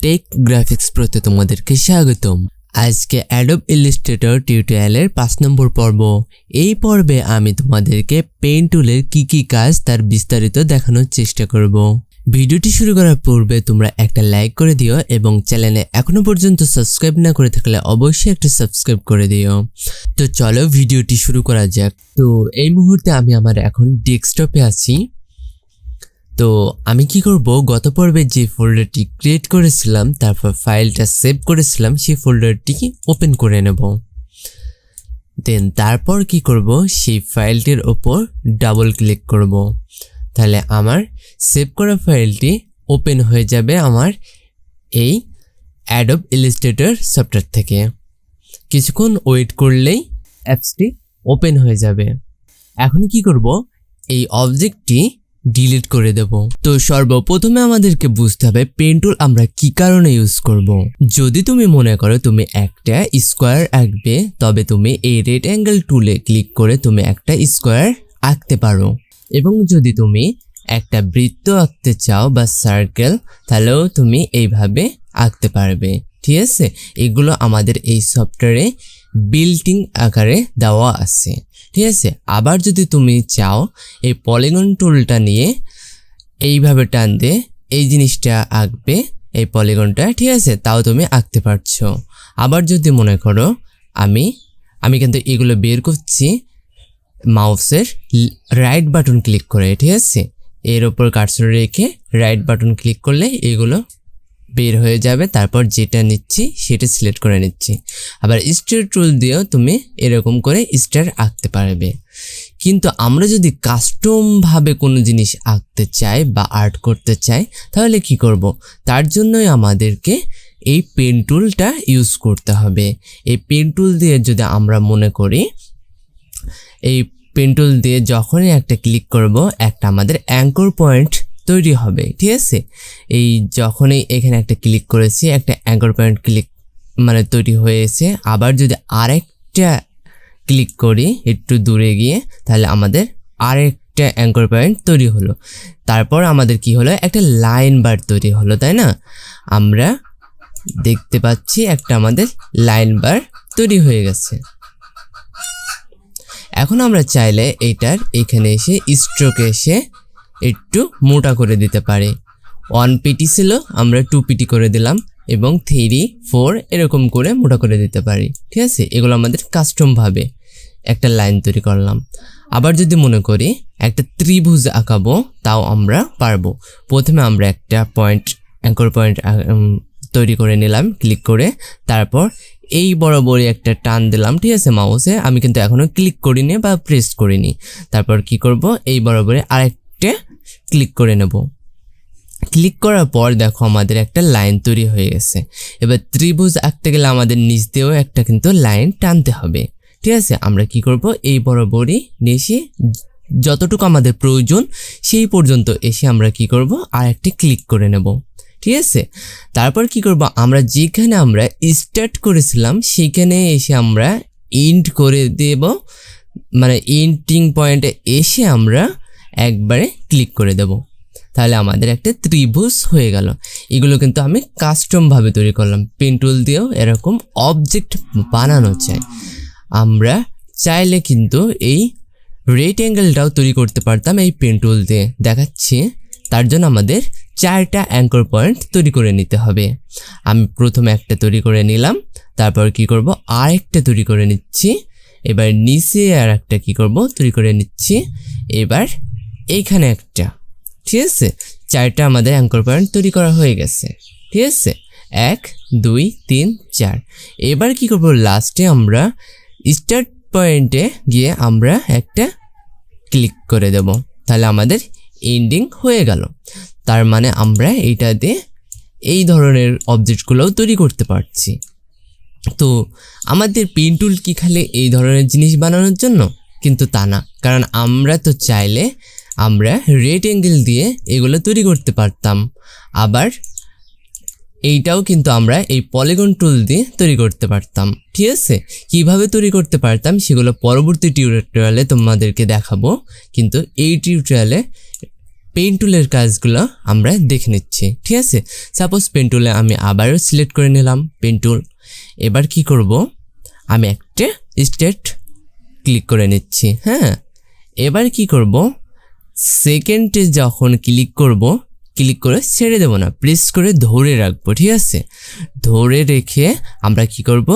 Take graphics প্রতে তোমাদেরকে স্বাগতম। আজকে অ্যাডোব ইলাস্ট্রেটর টিউটোরিয়ালের 5 নম্বর পর্ব। এই পর্বে আমি তোমাদেরকে পেন টুলের কি কাজ তার বিস্তারিত দেখানোর চেষ্টা করব। ভিডিওটি শুরু করার পূর্বে তোমরা একটা লাইক করে দিও এবং চ্যানেলে এখনো পর্যন্ত সাবস্ক্রাইব না করে থাকলে অবশ্যই একটা সাবস্ক্রাইব করে দিও। তো চলো ভিডিওটি শুরু করা যাক। তো এই মুহূর্তে আমি আমার এখন ডেস্কটপে আছি। তো আমি কি করব, গত পর্বে যে ফোল্ডারটি ক্রিয়েট করেছিলাম তারপর ফাইলটা সেভ করেছিলাম সেই ফোল্ডারটি ওপেন করে নেব। দেন তারপর কি করব, সেই ফাইলটির ওপর ডাবল ক্লিক করব। তাহলে আমার সেভ করা ফাইলটি ওপেন হয়ে যাবে আমার এই অ্যাডোব ইলাস্ট্রেটর সফটওয়্যার থেকে। কিছুক্ষণ ওয়েট করলেই অ্যাপসটি ওপেন হয়ে যাবে। এখন কি করব, এই অবজেক্টটি ডিলিট করে দেব। তো সর্বপ্রথমে আমাদেরকে বুঝতে হবে পেন টুল আমরা কি কারণে ইউজ করব। যদি তুমি মনে করো তুমি একটা স্কোয়ার আঁকবে, তবে তুমি এই রেক্ট্যাঙ্গেল টুলে ক্লিক করে তুমি একটা স্কোয়ার আঁকতে পারো। এবং যদি তুমি একটা বৃত্ত আঁকতে চাও বা সার্কেল, তাহলেও তুমি এইভাবে আঁকতে পারবে। ঠিক আছে, এগুলো আমাদের এই সফটওয়্যারে বিল্ট-ইন আকারে দেওয়া আছে। ঠিক আছে, আবার যদি তুমি চাও এই পলিগন টুলটা নিয়ে এইভাবে টান দিয়ে এই জিনিসটা আঁকবে, এই পলিগনটা, ঠিক আছে, তাও তুমি আঁকতে পারছো। আবার যদি মনে করো আমি কিন্তু এগুলো বের করছি মাউসের রাইট বাটন ক্লিক করে, ঠিক আছে, এর ওপর কার্সর রেখে রাইট বাটন ক্লিক করলে এগুলো বের হয়ে যাবে। তারপর যেটা নিচ্ছি সেটা সিলেক্ট করে নিচ্ছি। আবার স্টার টুল দিয়েও তুমি এরকম করে স্টার আঁকতে পারবে। কিন্তু আমরা যদি কাস্টমভাবে কোনো জিনিস আঁকতে চাই বা আর্ট করতে চাই, তাহলে কি করব, তার জন্যই আমাদেরকে এই পেন টুলটা ইউজ করতে হবে। এই পেন টুল দিয়ে যদি আমরা মনে করি, এই পেন টুল দিয়ে যখনই একটা ক্লিক করব একটা আমাদের অ্যাঙ্কর পয়েন্ট তৈরি হবে। ঠিক আছে, এই যখনই এখানে একটা ক্লিক করেছি একটা অ্যাঙ্কর পয়েন্ট তৈরি হয়েছে। আবার যদি আরেকটা ক্লিক করি একটু দূরে গিয়ে, তাহলে আমাদের আরেকটা অ্যাঙ্কর পয়েন্ট তৈরি হলো। তারপর আমাদের কি হলো, একটা লাইন বার তৈরি হলো, তাই না? আমরা দেখতে পাচ্ছি একটা আমাদের লাইন বার তৈরি হয়ে গেছে। এখন আমরা চাইলে এটার এখানে এসে স্ট্রোকে এসে একটু মোটা করে দিতে পারি। 1 পিটি ছিল, আমরা 2 পিটি করে দিলাম এবং 3, 4 এরকম করে মোটা করে দিতে পারি। ঠিক আছে, এগুলো আমাদের কাস্টমভাবে একটা লাইন তৈরি করলাম। আবার যদি মনে করি একটা ত্রিভুজ আঁকাবো, তাও আমরা পারবো। প্রথমে আমরা একটা অ্যাঙ্কর পয়েন্ট তৈরি করে নিলাম ক্লিক করে, তারপর এই বরাবরই একটা টান দিলাম। ঠিক আছে, মাউসে আমি কিন্তু এখনো ক্লিক করিনি বা প্রেস করিনি। তারপর কি করব, এই বরাবরে আরেকটা ক্লিক করে নেব। ক্লিক করার পর দেখো আমাদের একটা লাইন তৈরি হয়ে গেছে। এবার ত্রিভুজ আঁকতে গেলে আমাদের নিচ দিয়েও একটা কিন্তু লাইন টানতে হবে। ঠিক আছে, আমরা কি করব, এই বরাবরই এসে যতটুকু আমাদের প্রয়োজন সেই পর্যন্ত এসে আমরা কি করব, আর একটা ক্লিক করে নেব। ঠিক আছে, তারপর কি করব, আমরা যেখানে আমরা স্টার্ট করেছিলাম সেখানে এসে আমরা এন্ড করে দেব। এন্ডিং পয়েন্টে এসে আমরা একবারে ক্লিক করে দেব। তাহলে আমাদের একটা ত্রিভুজ হয়ে গেল। এগুলো কিন্তু আমি কাস্টমভাবে তৈরি করলাম। পেন টুল দিয়েও এরকম অবজেক্ট বানানো চাই। আমরা চাইলে কিন্তু এই রেক্ট্যাঙ্গেলটাও তৈরি করতে পারতাম এই পেন টুল দিয়ে, দেখাচ্ছি। তার জন্য আমাদের 4টা অ্যাঙ্কর পয়েন্ট তৈরি করে নিতে হবে। আমি প্রথমে একটা তৈরি করে নিলাম, তারপর কি করব, আরেকটা তৈরি করে নিচ্ছি। এবার নিচে আর একটা কি করব, তৈরি করে নিচ্ছি। এবার এইখানে একটা। ঠিক আছে, 4টা আমাদের অ্যাঙ্কর পয়েন্ট তৈরি করা হয়ে গেছে। ঠিক আছে, 1, 2, 3, 4। এবার কি করব, লাস্টে আমরা স্টার্ট পয়েন্টে গিয়ে আমরা একটা ক্লিক করে দেব। তাহলে আমাদের এন্ডিং হয়ে গেল। তার মানে আমরা এইটা দিয়ে এই ধরনের অবজেক্টগুলোও তৈরি করতে পারছি। তো আমাদের পেন টুল কি খালি এই ধরনের জিনিস বানানোর জন্য? কিন্তু তা না, কারণ আমরা তো চাইলে আমরা রেক্ট্যাঙ্গেল দিয়ে এগুলো তৈরি করতে পারতাম। আবার এইটাও কিন্তু আমরা এই পলিগন টুল দিয়ে তৈরি করতে পারতাম। ঠিক আছে, কিভাবে তৈরি করতে পারতাম সেগুলো পরবর্তী টিউটোরিয়ালে তোমাদেরকে দেখাবো। কিন্তু এই টিউটোরিয়ালে পেন টুলের কাজগুলো আমরা দেখে নিচ্ছি, ঠিক আছে। সাপোজ পেন টুলে আমি আবারও সিলেক্ট করে নিলাম পেন টুল। এবার কি করব, আমি একটা স্টেট ক্লিক করে নিচ্ছি। হ্যাঁ, এবার কি করব, সেকেন্ডে যখন ক্লিক করব, ক্লিক করে ছেড়ে দেব না, প্রেস করে ধরে রাখবো, ঠিক আছে। ধরে রেখে আমরা কি করব,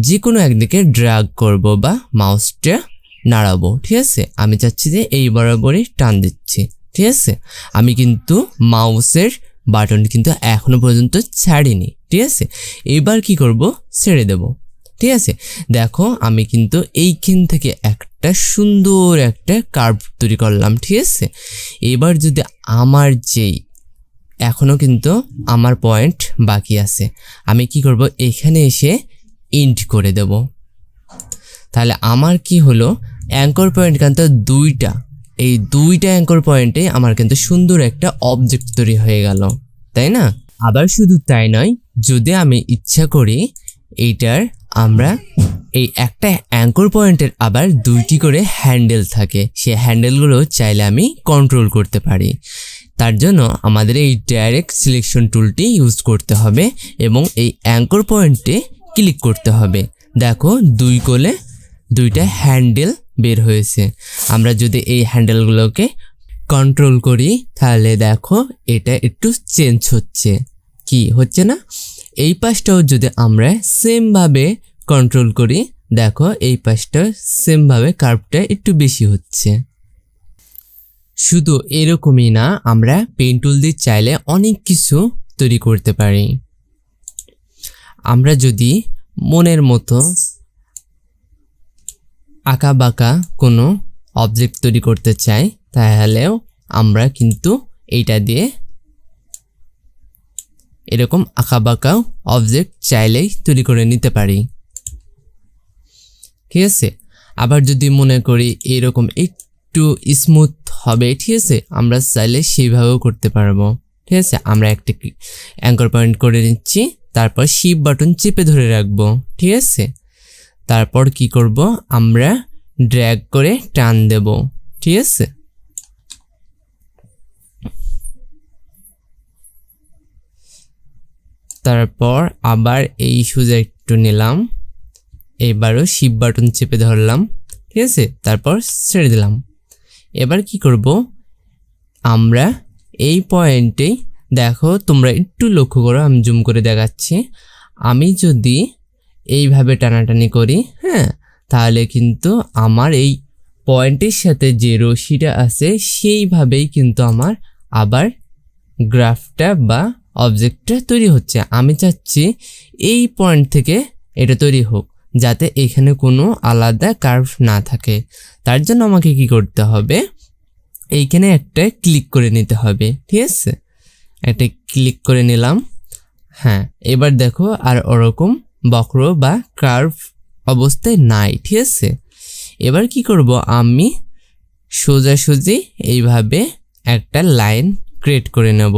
যে কোনো একদিকে ড্র্যাগ করব বা মাউসটা নাড়াবো, ঠিক আছে। আমি চাচ্ছি যে এই বরাবরই টান দিচ্ছি, ঠিক আছে। আমি কিন্তু মাউসের বাটন কিন্তু এখনো পর্যন্ত ছাড়িনি, ঠিক আছে। এবার কি করব, ছেড়ে দেব, ঠিক আছে। দেখো আমি কিন্তু এইখান থেকে একটা সুন্দর একটা কার্ভ তৈরি করলাম, ঠিক আছে। এবার যদি আমার যেই এখনো কিন্তু আমার পয়েন্ট বাকি আছে, আমি কি করব, এখানে এসে ইন্ট করে দেব। তাহলে আমার কি হলো, অ্যাঙ্কর পয়েন্ট কিন্তু দুইটা, এই দুইটা অ্যাঙ্কর পয়েন্টে আমার কিন্তু সুন্দর একটা অবজেক্ট তৈরি হয়ে গেল, তাই না। আবার শুধু তাই নয়, যদি আমি ইচ্ছা করি এইটার আমরা এই একটা অ্যাঙ্কর পয়েন্টের আবার দুইটি করে হ্যান্ডেল থাকে, সেই হ্যান্ডেলগুলো চাইলে আমি কন্ট্রোল করতে পারি। তার জন্য আমাদের এই ডাইরেক্ট সিলেকশন টুলটি ইউজ করতে হবে এবং এই অ্যাঙ্কর পয়েন্টে ক্লিক করতে হবে। দেখো দুই কোলে দুইটা হ্যান্ডেল বের হয়েছে। আমরা যদি এই হ্যান্ডেলগুলোকে কন্ট্রোল করি তাহলে দেখো এটা একটু চেঞ্জ হচ্ছে, কি হচ্ছে না। এই পাশটাও যদি আমরা সেমভাবে কন্ট্রোল করি, দেখো এই পাশটা সেমভাবে কার্ভটা একটু বেশি হচ্ছে। শুধু এরকমই না, আমরা পেন টুল দিয়ে চাইলে অনেক কিছু তৈরি করতে পারি। আমরা যদি মনের মতো আঁকা বাঁকা কোনো অবজেক্ট তৈরি করতে চাই, তাহলেও আমরা কিন্তু এইটা দিয়ে এরকম আঁকা বাঁকা অবজেক্ট চাইলেই তৈরি করে নিতে পারি, ঠিক আছে। আবার যদি মনে করি এরকম একটু স্মুথ হবে, ঠিক আছে, আমরা চাইলে সেইভাবেও করতে পারবো, ঠিক আছে। আমরা একটা অ্যাঙ্কর পয়েন্ট করে নিচ্ছি, তারপর শিফট বাটন চেপে ধরে রাখবো, ঠিক আছে। তারপর কি করব, আমরা ড্র্যাগ করে টান দেব, ঠিক আছে। তারপর আবার এই সোজা একটু নিলাম, এবারও শিফট বাটন চেপে ধরলাম, ঠিক আছে। তারপর ছেড়ে দিলাম। এবার কি করব, আমরা এই পয়েন্টেই দেখো, তোমরা একটু লক্ষ্য করো, আমি জুম করে দেখাচ্ছি। আমি যদি এইভাবে টানাটানি করি, হ্যাঁ, তাহলে কিন্তু আমার এই পয়েন্টের সাথে যে রশিটা আছে সেইভাবেই কিন্তু আমার আবার গ্রাফটা বা অবজেক্টটা তৈরি হচ্ছে। আমি চাচ্ছি এই পয়েন্ট থেকে এটা তৈরি হোক, যাতে এখানে কোনো আলাদা কার্ভ না থাকে। তার জন্য আমাকে কি করতে হবে, এইখানে একটা ক্লিক করে নিতে হবে, ঠিক আছে। একটা ক্লিক করে নিলাম। হ্যাঁ, এবার দেখো আর ওরকম বক্র বা কার্ভ অবস্থায় নাই, ঠিক আছে। এবার কি করব, আমি সোজাসুজি এইভাবে একটা লাইন ক্রিয়েট করে নেব।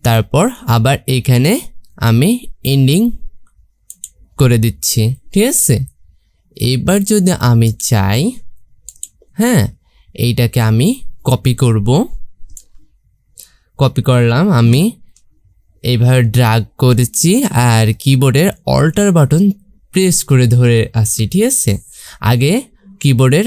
তারপর আবার এখানে আমি এন্ডিং করে দিচ্ছি, ঠিক আছে। এবার যদি আমি চাই, হ্যাঁ, এইটাকে আমি কপি করব। কপি করলাম, আমি এইভাবে ড্র্যাগ করেছি আর কিবোর্ডের অল্টার বাটন প্রেস করে ধরে আসছি, ঠিক আছে। আগে কিবোর্ডের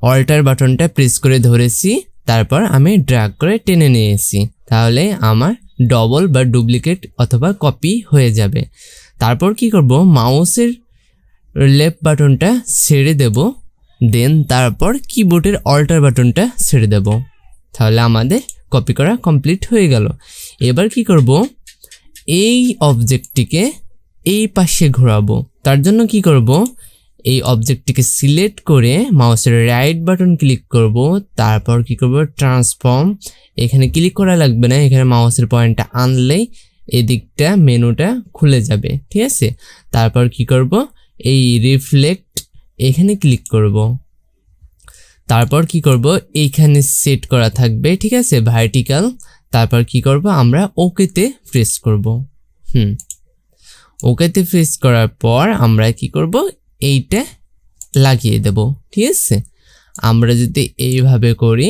অল্টার বাটনটা প্রেস করে ধরেছি, তারপর আমি ড্র্যাগ করে টেনে নিয়ে এসেছি, তাহলে আমার ডবল বা ডুপ্লিকেট অথবা কপি হয়ে যাবে। তারপর কি করব, মাউসের লেফট বাটনটা ছেড়ে দেব, দেন তারপর কিবোর্ডের অল্টার বাটনটা ছেড়ে দেব, তাহলে আমাদের কপি করা কমপ্লিট হয়ে গেল। এবার কি করব, এই অবজেক্টটিকে এই পাশে ঘোরাবো। তার জন্য কি করব, এই অবজেক্টটিকে সিলেক্ট করে মাউসের রাইট বাটন ক্লিক করব, তারপর কি করব, ট্রান্সফর্ম। এখানে ক্লিক করা লাগবে না, এখানে মাউসের পয়েন্টটা আনলেই এদিকটা মেনুটা খুলে যাবে, ঠিক আছে। তারপর কি করব, এই রিফ্লেক্ট এখানে ক্লিক করব। তারপর কি করব, এইখানে সেট করা থাকবে, ঠিক আছে, ভার্টিক্যাল। তারপর কি করব, আমরা ওকেতে প্রেস করব। ওকেতে প্রেস করার পর আমরা কি করব, এইটা লাগিয়ে দেব, ঠিক আছে। আমরা যদি এইভাবে করি,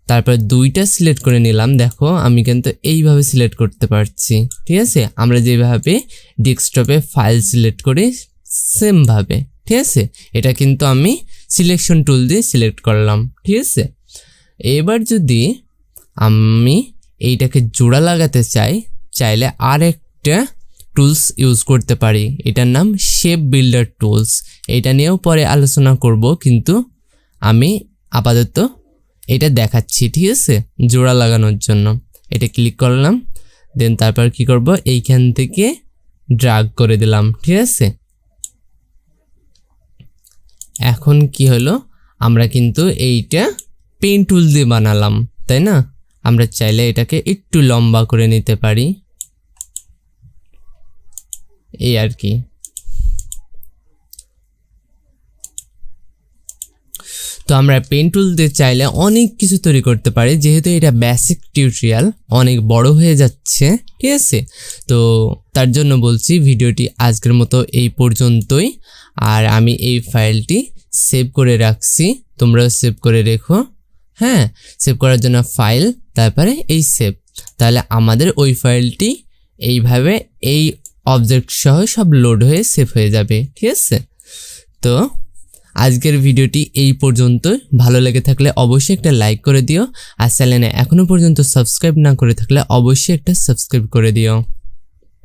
তারপর দুইটা সিলেক্ট করে নিলাম, দেখো আমি কিন্তু এইভাবে সিলেক্ট করতে পারছি। ঠিক আছে, আমরা যেভাবে ডেস্কটপে ফাইল সিলেক্ট করি সেম ভাবে। ঠিক আছে, এটা কিন্তু আমি সিলেকশন টুল দিয়ে সিলেক্ট করলাম। ঠিক আছে, এবার যদি আমি এইটাকে জোড়া লাগাতে চাইলে আর একটা টুলস ইউজ করতে পারি, এটার নাম শেপ বিল্ডার টুলস। এটা নিয়েও পরে আলোচনা করব, কিন্তু আমি আপাতত এটা দেখাচ্ছি। ঠিক আছে, জোড়া লাগানোর জন্য এটা ক্লিক করলাম, দেন তারপর কি করব, এইখান থেকে ড্র্যাগ করে দিলাম। ঠিক আছে, এখন কি হলো, আমরা কিন্তু এইটা পেন টুল দিয়ে বানালাম, তাই না? আমরা চাইলে এটাকে একটু লম্বা করে নিতে পারি, এই আর কি। তো আমরা পেন টুল দিয়ে চাইলে অনেক কিছু তৈরি করতে পারি, যেহেতু এটা বেসিক টিউটোরিয়াল অনেক বড় হয়ে যাচ্ছে। ঠিক আছে, তো তার জন্য বলছি ভিডিওটি আজকের মতো এই পর্যন্তই। আর আমি এই ফাইলটি সেভ করে রাখছি, তোমরাও সেভ করে রেখো। হ্যাঁ, সেভ করার জন্য ফাইল, তারপরে এই সেভ, তাহলে আমাদের ওই ফাইলটি এইভাবে এই অবজেক্ট সহ সব লোড হয়ে সেভ হয়ে যাবে। ঠিক আছে, তো আজকের ভিডিওটি এই পর্যন্ত। ভালো লেগে থাকলে অবশ্যই একটা লাইক করে দিও, আর চ্যানেলে এখনো পর্যন্ত সাবস্ক্রাইব না করে থাকলে অবশ্যই একটা সাবস্ক্রাইব করে দিও।